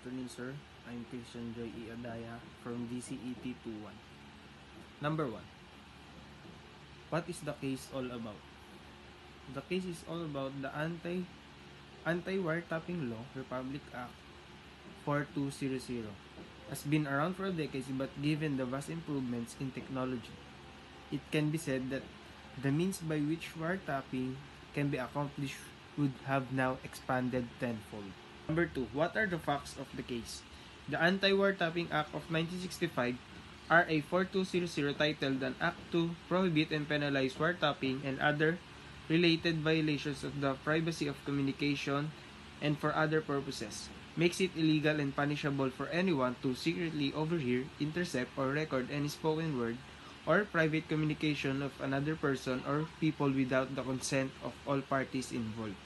afternoon, sir. I'm Christian Joy E. Adaya from DCET 21. Number 1. What is the case all about? The case is all about the Anti-Wiretapping Law Republic Act 4200. Has been around for decades, but given the vast improvements in technology, it can be said that the means by which wiretapping can be accomplished would have now expanded tenfold. Number 2. What are the facts of the case? The Anti-Wiretapping Act of 1965, RA 4200, titled an act to prohibit and penalize wiretapping and other related violations of the privacy of communication and for other purposes, makes it illegal and punishable for anyone to secretly overhear, intercept, or record any spoken word or private communication of another person or people without the consent of all parties involved.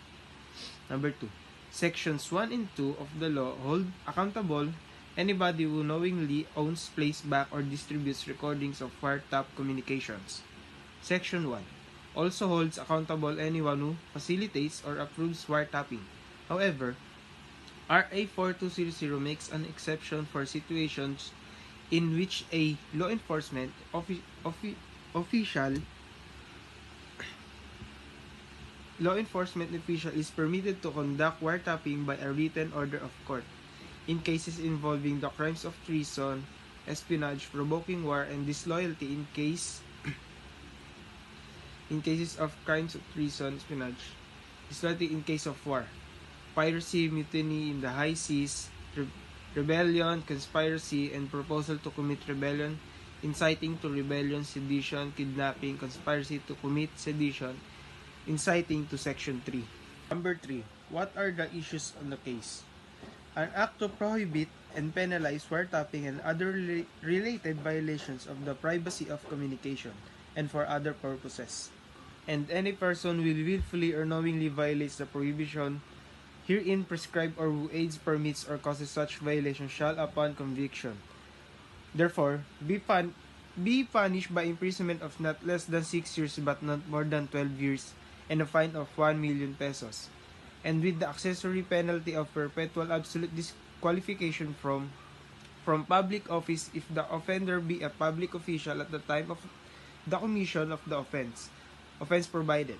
Number 2. Sections 1 and 2 of the law hold accountable anybody who knowingly owns, plays back, or distributes recordings of wiretap communications. Section 1 also holds accountable anyone who facilitates or approves wiretapping. However, RA 4200 makes an exception for situations in which a law enforcement official is permitted to conduct wiretapping by a written order of court in cases involving the crimes of treason, espionage, provoking war, and disloyalty in cases of crimes of treason, espionage, disloyalty in case of war, piracy, mutiny in the high seas, rebellion, conspiracy, and proposal to commit rebellion, inciting to rebellion, sedition, kidnapping, conspiracy to commit sedition, inciting to Section 3. Number 3. What are the issues on the case? An act to prohibit and penalize wiretapping and other related violations of the privacy of communication and for other purposes. And any person who willfully or knowingly violates the prohibition herein prescribed or who aids, permits, or causes such violation shall, upon conviction, therefore, be punished by imprisonment of not less than 6 years but not more than 12 years and a fine of 1 million pesos, and with the accessory penalty of perpetual absolute disqualification from public office if the offender be a public official at the time of the commission of the offense provided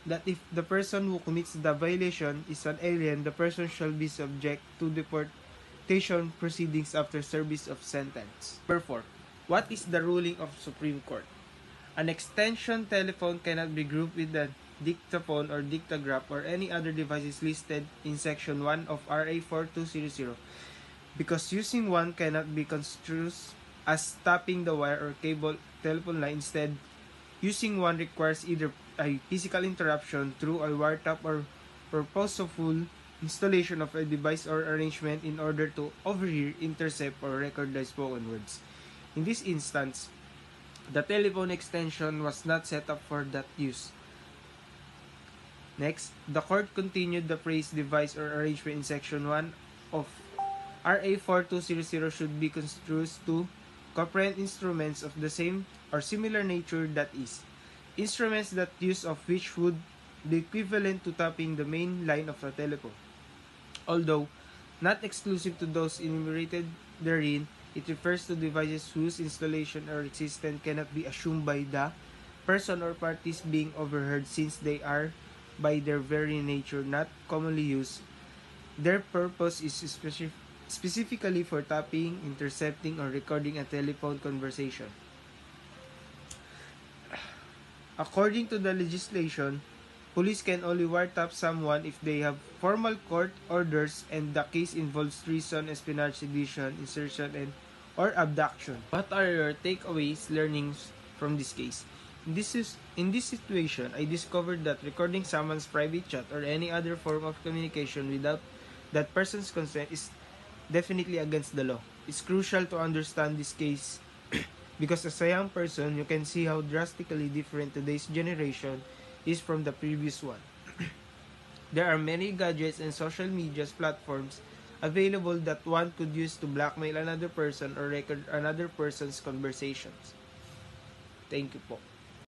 that if the person who commits the violation is an alien, the person shall be subject to deportation proceedings after service of sentence. Number 4. What is the ruling of Supreme Court? An extension telephone cannot be grouped with the dictaphone or dictagraph or any other devices listed in Section 1 of RA 4200 because using one cannot be construed as tapping the wire or cable telephone line. Instead, using one requires either a physical interruption through a wiretap or purposeful installation of a device or arrangement in order to overhear, intercept, or record the spoken words. In this instance, the telephone extension was not set up for that use. Next, the court continued the phrase device or arrangement in Section 1 of RA 4200 should be construed to comprehend instruments of the same or similar nature, that is, instruments that use of which would be equivalent to tapping the main line of a telephone. Although not exclusive to those enumerated therein, it refers to devices whose installation or existence cannot be assumed by the person or parties being overheard, since they are by their very nature not commonly used. Their purpose is specifically for tapping, intercepting, or recording a telephone conversation. According to the legislation, police can only wiretap someone if they have formal court orders and the case involves treason, espionage, sedition, insertion, or abduction. What are your takeaways, learnings from this case? In this situation, I discovered that recording someone's private chat or any other form of communication without that person's consent is definitely against the law. It's crucial to understand this case because as a young person, you can see how drastically different today's generation is from the previous one. There are many gadgets and social media platforms available that one could use to blackmail another person or record another person's conversations. Thank you po.